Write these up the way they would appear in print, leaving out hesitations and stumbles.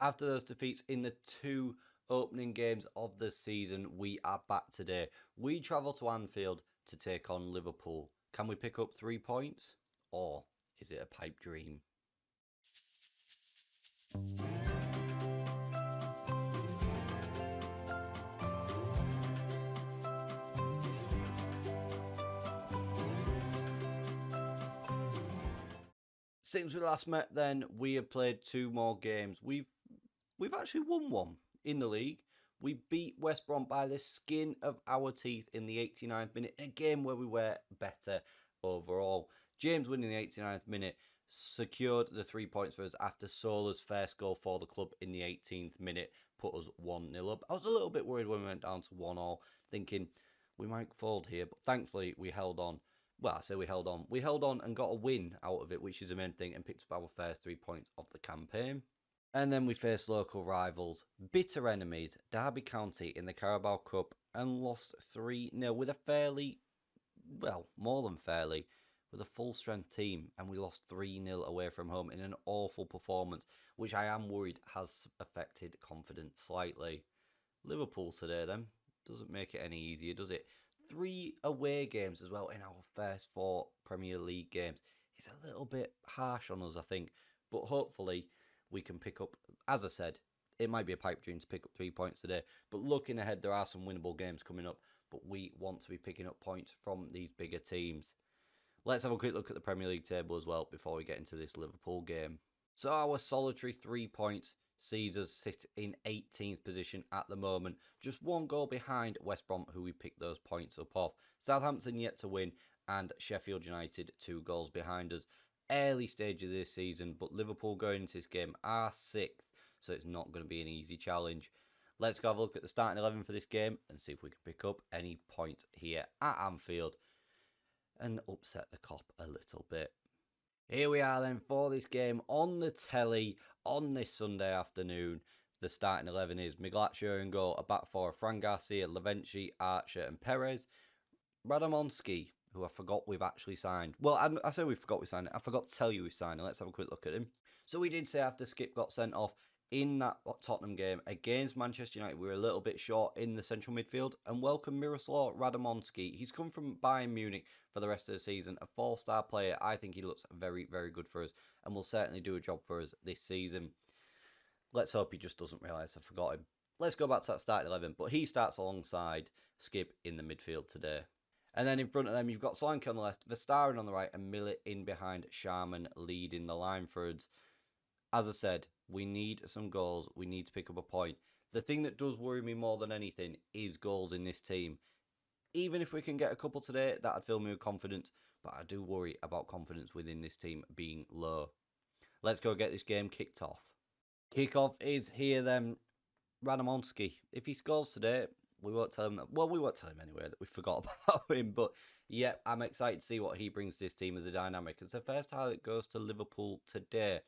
After those defeats in the two opening games of the season, we are back today. We travel to Anfield to take on Liverpool. Can we pick up 3 points? Or is it a pipe dream? Since we last met, then we have played 2 more games. We've actually won one in the league. We beat West Brom by the skin of our teeth in the 89th minute, in a game where we were better overall. James winning the 89th minute secured the 3 points for us after Sola's first goal for the club in the 18th minute put us 1-0 up. I was a little bit worried when we went down to 1-1, thinking we might fold here, but thankfully we held on. Well, I say we held on. We held on and got a win out of it, which is the main thing, and picked up our first 3 points of the campaign. And then we faced local rivals, bitter enemies, Derby County in the Carabao Cup, and lost 3-0 with a fairly, well, more than fairly, with a full-strength team, and we lost 3-0 away from home in an awful performance, which I am worried has affected confidence slightly. Liverpool today, then, doesn't make it any easier, does it? 3 away games as well in our first 4 Premier League games. It's a little bit harsh on us, I think, but hopefully we can pick up, as I said, it might be a pipe dream to pick up 3 points today, but looking ahead, there are some winnable games coming up, but we want to be picking up points from these bigger teams. Let's have a quick look at the Premier League table as well before we get into this Liverpool game. So our solitary 3 points sees us sit in 18th position at the moment, just 1 goal behind West Brom, who we picked those points up off. Southampton yet to win, and Sheffield United 2 goals behind us. Early stages of this season, but Liverpool going into this game are 6th, so it's not going to be an easy challenge. Let's go have a look at the starting 11 for this game and see if we can pick up any points here at Anfield and upset the Kop a little bit. Here we are then for this game on the telly on this Sunday afternoon. The starting 11 is Miglaccio in goal, a back four, Fran Garcia, Lavenci, Archer and Perez. Radamonski, who I forgot we've actually signed. Well, I say we forgot we signed it. I forgot to tell you we signed it. Let's have a quick look at him. So we did say after Skip got sent off in that Tottenham game against Manchester United, we were a little bit short in the central midfield. And welcome Miroslav Radamonski. He's come from Bayern Munich for the rest of the season. A 4-star player. I think he looks very, very good for us and will certainly do a job for us this season. Let's hope he just doesn't realise I forgot him. Let's go back to that starting 11. But he starts alongside Skip in the midfield today. And then in front of them, you've got Solanke on the left, Verstappen on the right, and Millet in behind, Sharman leading the line for us. As I said, we need some goals. We need to pick up a point. The thing that does worry me more than anything is goals in this team. Even if we can get a couple today, that'd fill me with confidence. But I do worry about confidence within this team being low. Let's go get this game kicked off. Kick-off is here then. Radamonski. If he scores today, we won't tell him that. Well, we won't tell him anyway that we forgot about him. But yeah, I'm excited to see what he brings to this team as a dynamic. It's the first highlight goes to Liverpool today.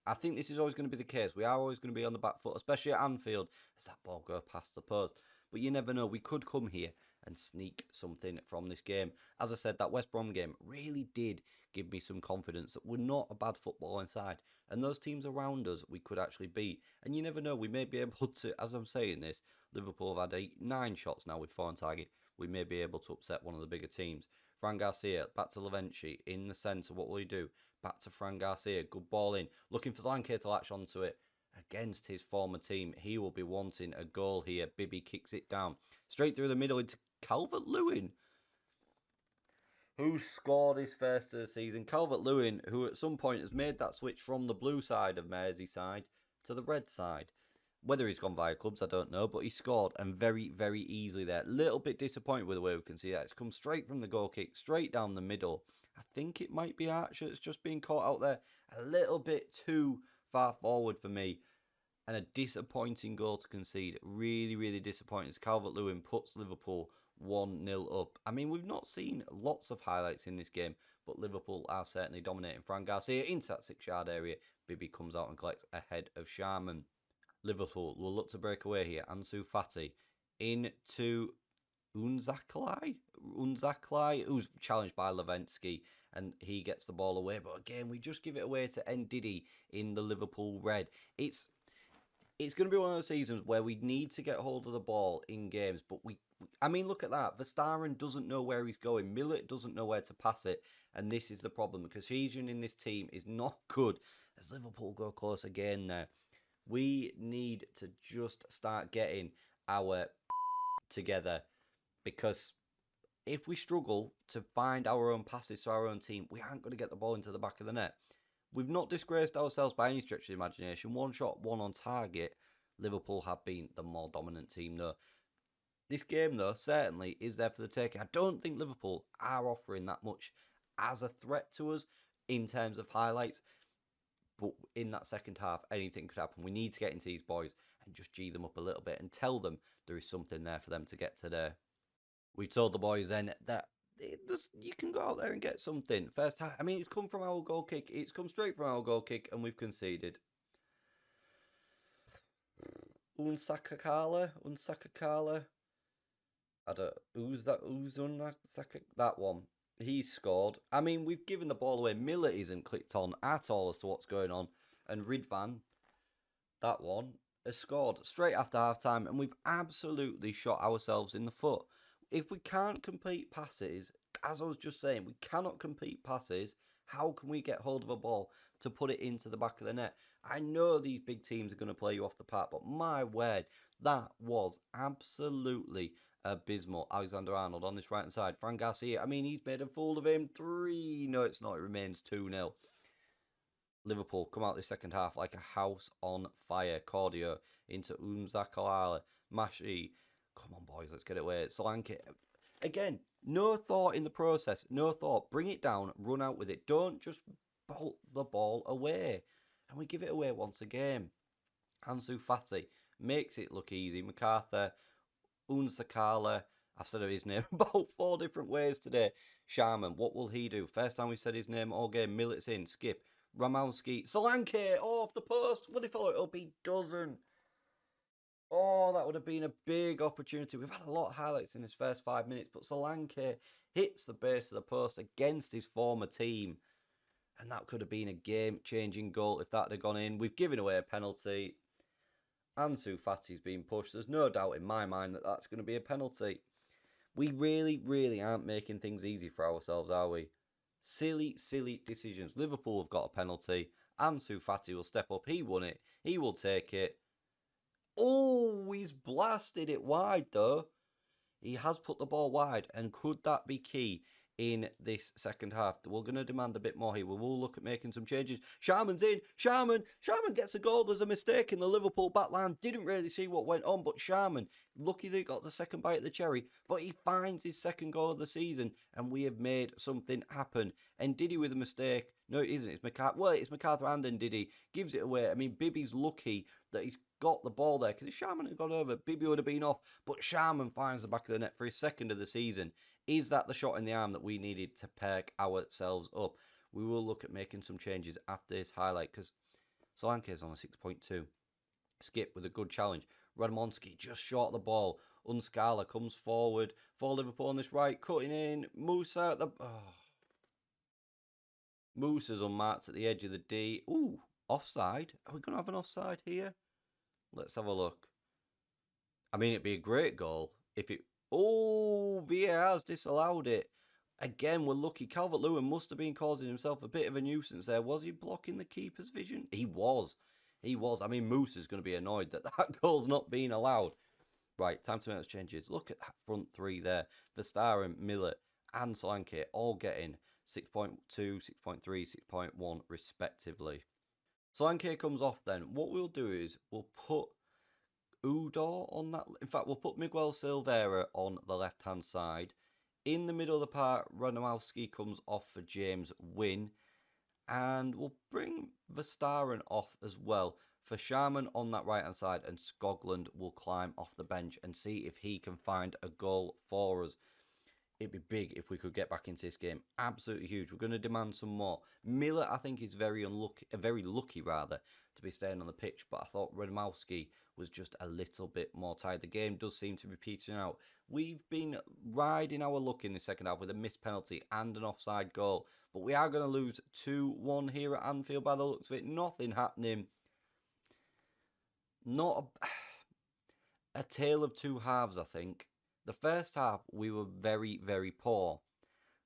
I think this is always going to be the case. We are always going to be on the back foot, especially at Anfield, as that ball goes past the post. But you never know. We could come here and sneak something from this game. As I said, that West Brom game really did give me some confidence that we're not a bad football inside. And those teams around us, we could actually beat. And you never know. We may be able to, as I'm saying this, Liverpool have had 9 shots now with 4 on target. We may be able to upset one of the bigger teams. Fran Garcia, back to Lavenci, in the centre. What will he do? Back to Fran Garcia, good ball in. Looking for Solanke to latch onto it. Against his former team, he will be wanting a goal here. Bibby kicks it down. Straight through the middle into Calvert-Lewin, who scored his first of the season. Calvert-Lewin, who at some point has made that switch from the blue side of Merseyside to the red side. Whether he's gone via clubs, I don't know, but he scored, and very, very easily there. Little bit disappointed with the way we can see that. It's come straight from the goal kick, straight down the middle. I think it might be Archer that's just being caught out there a little bit too far forward for me. And a disappointing goal to concede. Really, really disappointing. As Calvert-Lewin puts Liverpool 1-0 up. I mean, we've not seen lots of highlights in this game, but Liverpool are certainly dominating. Fran Garcia into that 6-yard area. Bibby comes out and collects ahead of Sharman. Liverpool will look to break away here. Ansu Fati into Unzaklai, who's challenged by Lavenci, and he gets the ball away. But again, we just give it away to Ndidi in the Liverpool red. It's going to be one of those seasons where we need to get hold of the ball in games, but I mean, look at that. Verstappen doesn't know where he's going. Millet doesn't know where to pass it, and this is the problem. The cohesion in this team is not good. As Liverpool go close again there, we need to just start getting our together, because if we struggle to find our own passes to our own team, we aren't going to get the ball into the back of the net. We've not disgraced ourselves by any stretch of the imagination. One shot, one on target. Liverpool have been the more dominant team, though. This game, though, certainly is there for the taking. I don't think Liverpool are offering that much as a threat to us in terms of highlights. But in that second half, anything could happen. We need to get into these boys and just G them up a little bit and tell them there is something there for them to get today. We told the boys then that you can go out there and get something. First half, I mean, it's come from our goal kick. It's come straight from our goal kick, and we've conceded. Unsakakala. I don't. Who's that? That one. He scored. I mean, we've given the ball away. Miller isn't clicked on at all as to what's going on, and Ridvan, that one, has scored straight after half time, and we've absolutely shot ourselves in the foot. If we can't complete passes, as I was just saying, we cannot complete passes. How can we get hold of a ball to put it into the back of the net? I know these big teams are going to play you off the park, but my word, that was absolutely abysmal. Alexander-Arnold on this right-hand side. Fran Garcia, I mean, he's made a fool of him. 3. No, it's not. It remains 2-0. Liverpool come out this second half like a house on fire. Cordio into Umzakalala. Mashi. Come on, boys, let's get it away. Solanke. Again, no thought in the process. No thought. Bring it down. Run out with it. Don't just bolt the ball away. And we give it away once again. Ansu Fati makes it look easy. MacArthur. Unsakala. I've said his name about 4 different ways today. Sharman. What will he do? First time we said his name all game. Millet's in. Skip. Ramowski. Solanke. Off the post. Will he follow it up? He doesn't. Oh, that would have been a big opportunity. We've had a lot of highlights in his first 5 minutes, but Solanke hits the base of the post against his former team. And that could have been a game-changing goal if that had gone in. We've given away a penalty. Ansu Fati's been pushed. There's no doubt in my mind that that's going to be a penalty. We really, really aren't making things easy for ourselves, are we? Silly, silly decisions. Liverpool have got a penalty. Ansu Fati will step up. He won it. He will take it. Oh, he's blasted it wide, though. He has put the ball wide, and could that be key in this second half? We're going to demand a bit more here. We will look at making some changes. Sharman's in. Sharman gets a goal. There's a mistake in the Liverpool backline. Didn't really see what went on, but Sharman, lucky that he got the second bite of the cherry, but he finds his second goal of the season, and we have made something happen. And Diddy with a mistake. No, it isn't. It's MacArthur. Well, it's MacArthur and Diddy. Gives it away. I mean, Bibby's lucky that he's got the ball there, because if Sharman had gone over, Bibby would have been off, but Sharman finds the back of the net for his second of the season. Is that the shot in the arm that we needed to perk ourselves up? We will look at making some changes after this highlight, because Solanke is on a 6.2. Skip with a good challenge. Radmonski just short of the ball. Unscala comes forward for Liverpool on this right, cutting in. Musa at the... Oh. Musa's unmarked at the edge of the D. Ooh, offside. Are we going to have an offside here? Let's have a look. I mean, it'd be a great goal if it... Oh, VAR's disallowed it. Again, we're lucky. Calvert-Lewin must have been causing himself a bit of a nuisance there. Was he blocking the keeper's vision? He was. I mean, Moose is going to be annoyed that that goal's not being allowed. Right, time to make those changes. Look at that front three there. Verstappen, Miller and Solanke all getting 6.2, 6.3, 6.1 respectively. Solanke comes off then. What we'll do is we'll put Udor on that. In fact, we'll put Miguel Silveira on the left-hand side. In the middle of the park, Ranowski comes off for James Wynn. And we'll bring Verstappen off as well for Sharman on that right-hand side. And Skoglund will climb off the bench and see if he can find a goal for us. It'd be big if we could get back into this game. Absolutely huge. We're going to demand some more. Miller, I think, is very lucky to be staying on the pitch. But I thought Radmowski was just a little bit more tired. The game does seem to be petering out. We've been riding our luck in the second half with a missed penalty and an offside goal. But we are going to lose 2-1 here at Anfield by the looks of it. Nothing happening. not a tale of two halves, I think. The first half, we were very, very poor.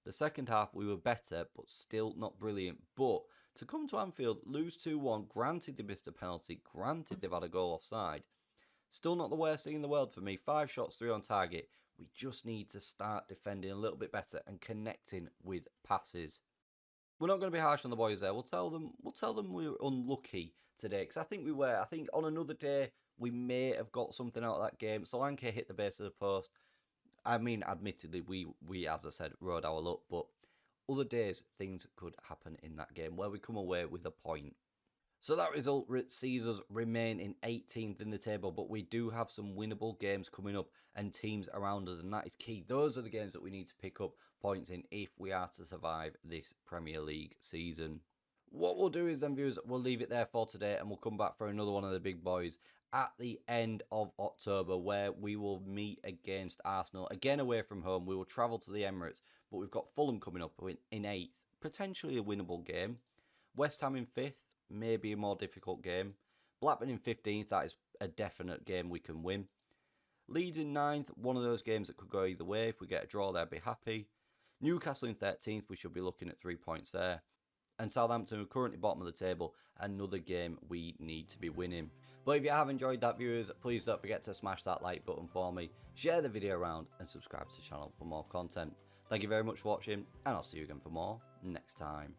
The second half, we were better, but still not brilliant. But to come to Anfield, lose 2-1, granted they missed a penalty, granted they've had a goal offside. Still not the worst thing in the world for me. 5 shots, 3 on target. We just need to start defending a little bit better and connecting with passes. We're not going to be harsh on the boys there. We'll tell them we were unlucky today, because I think we were. I think on another day we may have got something out of that game. Solanke hit the base of the post. I mean, admittedly, we as I said, rode our luck, but other days things could happen in that game where we come away with a point. So that result sees us remain in 18th in the table, but we do have some winnable games coming up and teams around us, and that is key. Those are the games that we need to pick up points in if we are to survive this Premier League season. What we'll do is then, viewers, we'll leave it there for today, and we'll come back for another one of the big boys at the end of October, where we will meet against Arsenal, again away from home. We will travel to the Emirates, but we've got Fulham coming up in 8th, potentially a winnable game. West Ham in 5th, maybe a more difficult game. Blackburn in 15th, that is a definite game we can win. Leeds in 9th, one of those games that could go either way. If we get a draw there, I'd be happy. Newcastle in 13th, we should be looking at 3 points there. And Southampton, who are currently bottom of the table, another game we need to be winning. But if you have enjoyed that, viewers, please don't forget to smash that like button for me, share the video around, and subscribe to the channel for more content. Thank you very much for watching, and I'll see you again for more next time.